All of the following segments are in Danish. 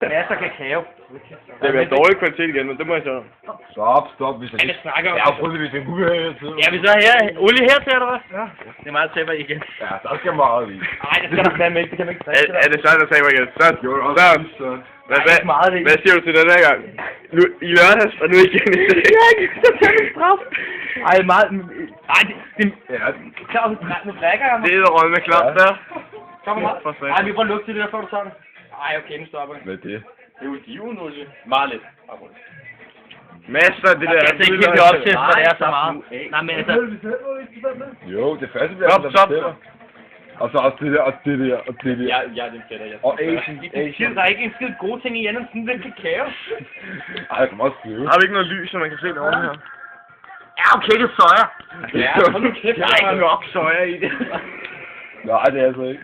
Masser af kakao. Det bliver dårlig kvalitet igen, men det må jeg så. Stop, hvis jeg Ja, det snakker om. Jeg har prøvet, hvis jeg kunne høre her til. Ja, vi så her. Olie her til, eller hvad? Ja. Det er meget tæpper igen. Ja, der skal meget i. Nej, det skal der fandme ikke. Det kan man ikke drikke. Er det sådan, der taber igen? Så. Hvad siger du til den her gang? Nu, i lørdags, og nu igen i dag. Jeg er ikke så tage en straf. Ej, meget... Ej, det... Ja, Klar, nu drikker jeg mig. Det er der rød med klap der. Kom meget. Ej, vi prøver at lugte til det der, før du tager det. Ej, okay, nu stopper jeg. hvad er det? Det er jo olivenolie. Meget lidt. Masser af det der. Jeg kan ikke helt op til, for det er så meget. Nej, men altså... Jo, det første bliver der bestiller. Og så også det der, og det der, og det der. Ja, det fætter jeg. Og Asian. Der er ikke en skid gode ting i andet end sådan lidt kakao. Ej, jeg kommer også skrive. Har vi ikke noget lys, så man kan se det over her? Ja, okay, det er soja. Ja, hold nu kæft. Der er ikke nok soja i det. Nej, det er altså ikke.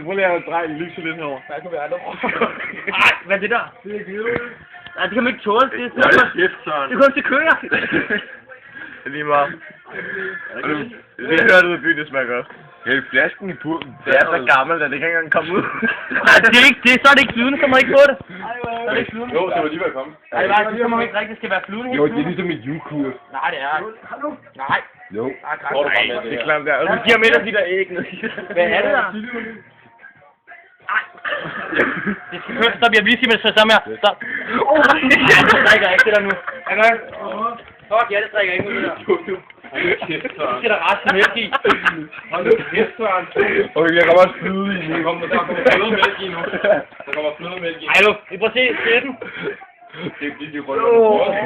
Prøv lige at dreje lyset lidt herovre. Ej, hvad er det der? Det er givet. Nej, det kan man ikke tåle. Det er kun til køer. Det er lige meget. Det hører du, det smager godt. Hæld flasken i purken. Det er så gammelt, at det kan ikke engang komme ud. Nej, det er ikke det. Så er det ikke flydende, så må man ikke få det. Så er det ikke flydende. Jo, det var lige ved at komme. Ej, så må man ikke drikke. Det skal være flydende. Jo, det er ligesom et julekurs. Nej, det er ikke. Nej. Jo. Nej, det er klamt der. Du giver med dig de der æg ned. Hvad er det der? Det skal køres. Stop, jeg vil lige sige med det samme her. Stop. Jeg drikker ikke det der nu. Jeg gør det. Fuck, jeg drikker ikke nu det der. Nu skal der resten mælk i. Hold nu kæft, Søren. Okay, jeg kommer også flyde i nu. Der kommer flødemælk i nu. Der kommer flødemælk i. Ej, du. Vi prøver at se den. Det er fordi, de rykker.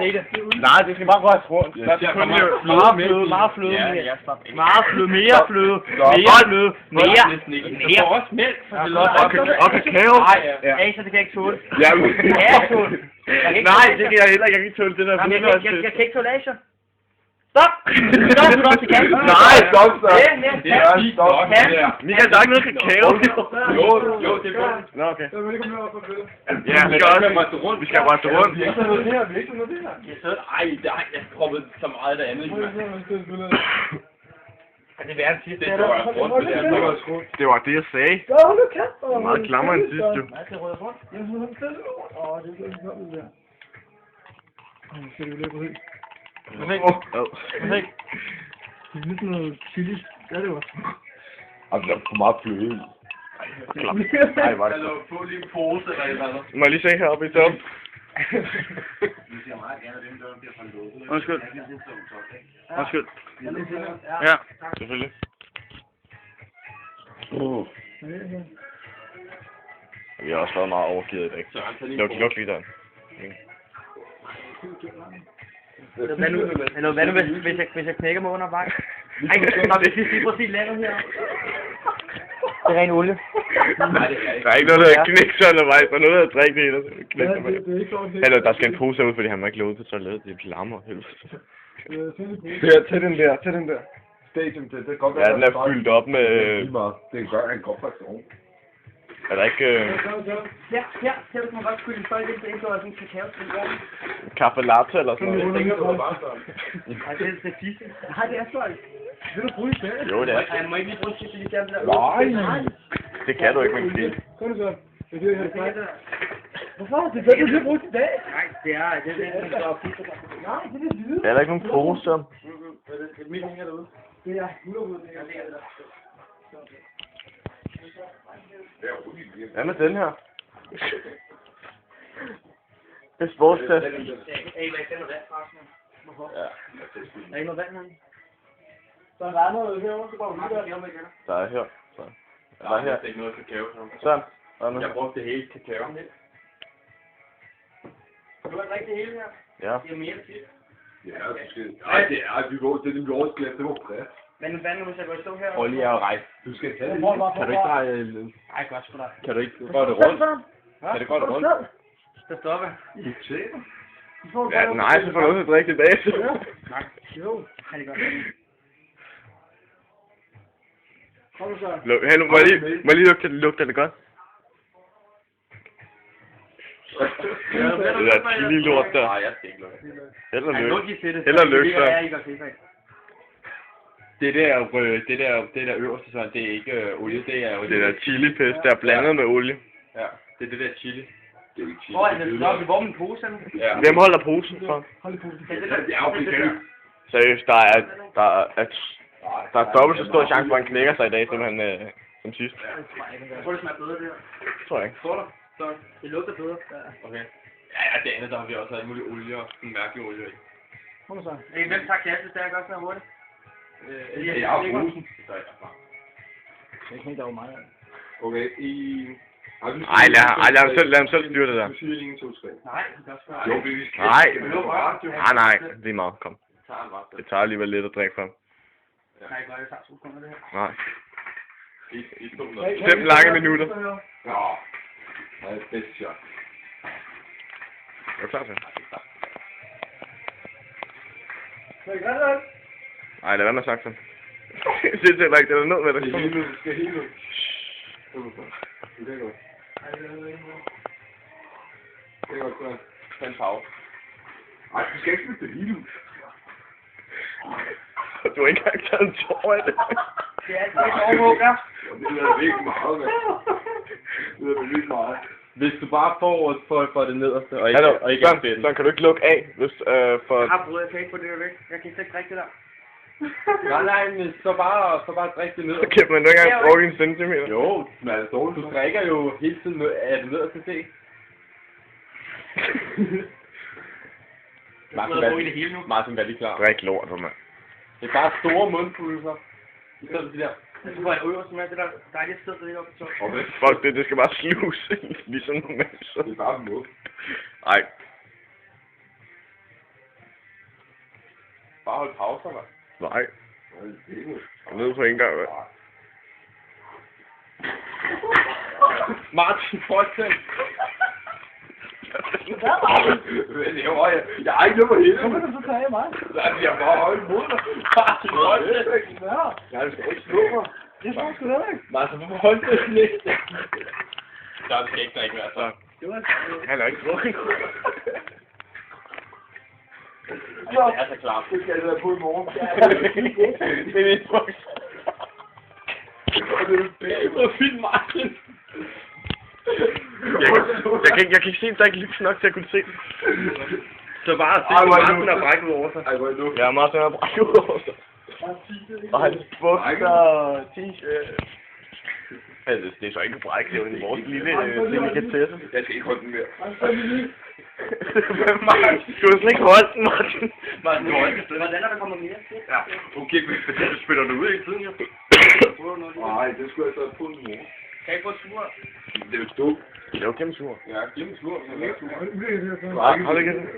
Se det. Nej, det skal bare røres rundt. Meget fløde. Meget fløde. Mere fløde. Mere fløde. Mere. Du får også mælk. Og kakao. Nej, så det kan jeg ikke tåle. Ja, tåle. nej, det kan jeg heller ikke. Jeg kan ikke tåle det der. Jeg kan ikke tåle Asier. Stop! Stop, du også kan. Nej, stop. Stop. Michael, der er ikke noget kakao. Jo, det er godt. Nå, okay. Ja, vi skal også. Vi skal rette rundt. Ej, jeg proppede så meget af det andet. Kan det være en sidste? Det var det, jeg sagde. Meget klammer end sidst, jo. Nej, det rører rundt. Perfekt. Det er lidt noget chili. Ja, det var. Altså, der er for meget fløde i. Klap. Nej, var det. Få lige en pose eller et eller andet. Må jeg lige se heroppe i toppen? Undskyld. Undskyld. Ja, selvfølgelig. Vi har også været meget overgivet i dag. Luk lige døren. Hvad nu hvis jeg knækker mig under vej? Ej, hvis vi prøver at sige landet her. Det er ren olie. Der er ikke noget, der knækker undervejs. Der er noget, der drikker det hele. Eller der skal en pose ud, fordi han må ikke løbe ud på toilettet. Det larmer helvede. Tag den der, Stadium til, det kommer. Ja, den er fyldt op med... Det gør han godt faktisk oven. Er der ikke... Ja, her kan man godt skylde en folk ind til indgået sådan en kakao. Kaffe latte eller sådan noget? Nej, det er det sidste. Nej, det er stolt. Vil du bruge det? Jo, det er. Jeg må ikke lige bruge sidste, lige der. Nej! Det kan du ikke, men det. Kom så. Det er det her. Hvorfor? Det er det, du bruger i dag. Nej, det er det, der står op. Nej, det er det hvide. Der er ikke nogen poser. Mit hænger derude. Det er 100 det her. Hvad med den her? Det er sportstest. Hey, hvad er noget vand fra? Ja. Er der ikke noget vand herinde? Så der er noget herovre, så går vi lige der. Der er her. Så. Der er her. Det er ikke noget kakao. Sådan. Jeg brugte det hele kakao. Du har drikke det hele her? Ja. Det er mere til. Ja, du skal... Nej, det er det vores glas, det var bredt. Men hvad nu, hvis jeg går i stå her? Prøv lige at rejse. Du skal tage det. Kan du ikke dreje... Nej, godt sgu da. Kan du ikke gå det rundt? Kan det gå det rundt? Så stopper. Du tjener. Ja, nej, så får du også at drikke det bagefter. Nej. Jo. Ja, det godt. Kom så. Hey, nu må jeg lige lugte det godt? Det der chili lort der. Nej, jeg skal ikke lukke. Held og Ej, lykke. luk lige til det. Held og lykke, så. Det er ikke godt. Det der øverste, så det er ikke olie, det er jo Det der chili-pest, der er blandet med olie. Ja, det er det der chili. Det er jo ikke chili. Hvor er det? Nå, hvor er min pose henne? Ja. Hvem holder posen for? Hold i posen. Ja, okay. Seriøst, der er dobbelt så stor chance for, at han knækker sig i dag, som sidst. Jeg tror, det smager bedre, det her. Tror jeg ikke. Tror du? Så. Det lugter bedre. Okay. Ja, det andet, der har vi også alt muligt olie og en mærkelig olie i. Kom så. Hvem tager kassen, det er godt så hurtigt? Det er posen. Det er ikke, der er jo meget. Okay, Ej, lad ham selv styre det der. Du siger 1, 2, 3. Nej, det er også Jo, vi skal. Nej, det er meget. Kom. Tager han bare. Det tager alligevel lidt at drikke fra ham. Nej, jeg tager 2 sekunder det her. Nej. I 200. 5 lange minutter. Ja. Nej, bedst shot. Er du klar til? Ej, lad være med at sagt det er heller ikke, det er ned med det. Det skal helt ud. Det er godt. Det er godt, så. Tag en pause. Ej, du skal ikke spille det hele ud. Du har ikke engang taget en tår af det. Det er altid et overvåger. Det er virkelig meget, mand. Det er virkelig meget. Hvis du bare får det nederste, og ikke så kan du ikke lukke af, hvis for... Jeg har brød, jeg kan ikke få det der væk. Jeg kan ikke drikke det der. Nej, men så bare drik det ned. Så kæmper man ikke engang bruge en centimeter. Jo, det smager dårligt. Du drikker jo hele tiden af det nederste te. Martin, hvad er lige klar? Drik lort, for mig. Det er bare store mundfulde, i stedet for de der. Så får jeg øverst med det der dejlige sted, der ligger oppe på toppen. Okay. Fuck det skal bare sluse, ligesom normalt. Det er bare mund. Ej, Bare hold pauser, mand. nej. Ned på en gang, hvad? Martin, fortsæt. Jeg har ikke noget på hele. Så kan du så tage mig. Jeg har bare holdt mod dig. Martin, fortsæt. Ja. Jeg skal ikke slå mig. Det tror jeg sgu da ikke. Martin, hvorfor holdt du sådan lidt? Der skal ikke drikke mere, så. Det var Han er ikke drukket. Jeg er så klar. Det skal jeg være på i morgen. Det er min boks. Det er fint, Martin. Jeg kan ikke se, at der ikke er lys nok til at kunne se det. Så bare se, at Martin har brækket over sig. Ej, hvor er det nu? Ja, Martin har brækket over sig. Og hans bukser, t-shirt. Altså, det er så ikke brækket, det er jo vores lille delikatesse. Jeg skal ikke holde den mere. Martin, du har slet ikke holdt den, Martin. Martin, du holdt den. Hvordan er der kommet mere til? Ja, okay, men du spiller du ud hele tiden, jo. Nej, det skulle jeg så have på en morgen. Kan jeg ikke få et sur? Det er jo dumt. Det er jo gennem sur. Ja, glem sur. Har du ikke det?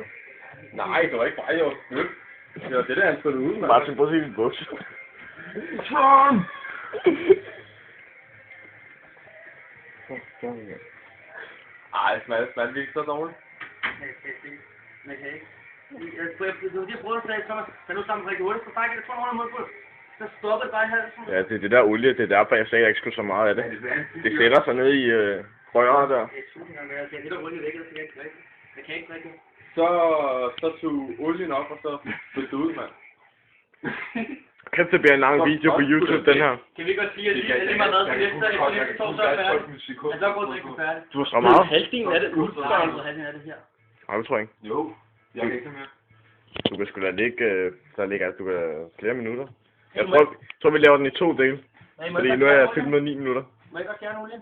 Nej, det var ikke bare, jeg var stødt. Det var det der, han spillede ud, mand. Martin, prøv at se dit bukser. Tom! Ej, smager virkelig så dårligt. Men jeg kan ikke. Du har lige prøvet at sige, Thomas, da nu sammen drikke 8, så bare ikke, jeg tror, han holder mod på. Så stopper det bare i halsen. Ja, det er det der olie, det er derfor, jeg sagde, at jeg ikke skulle så meget af det. Det sætter sig ned i røret der. Det er tusind gange, jeg kan hælde olie væk, ellers kan jeg ikke drikke. Jeg kan ikke drikke. Så tog olien op, og så flyttede ud, mand. Kæft, det bliver en lang video på YouTube, den her. Kan vi godt sige, at lige meget hvad til næste tog, så er færdig. Altså, så går det ikke færdig. Du har så meget. Halvdelen af det ud, så er halvdelen af det her. Nej, det tror jeg ikke. Jo, jeg kan ikke mere. Du kan sgu da ligge, der ligger du kan flere minutter. Jeg tror, vi laver den i 2 dele. Fordi nu er jeg fyldt med 9 minutter. Må jeg godt fjerne olien?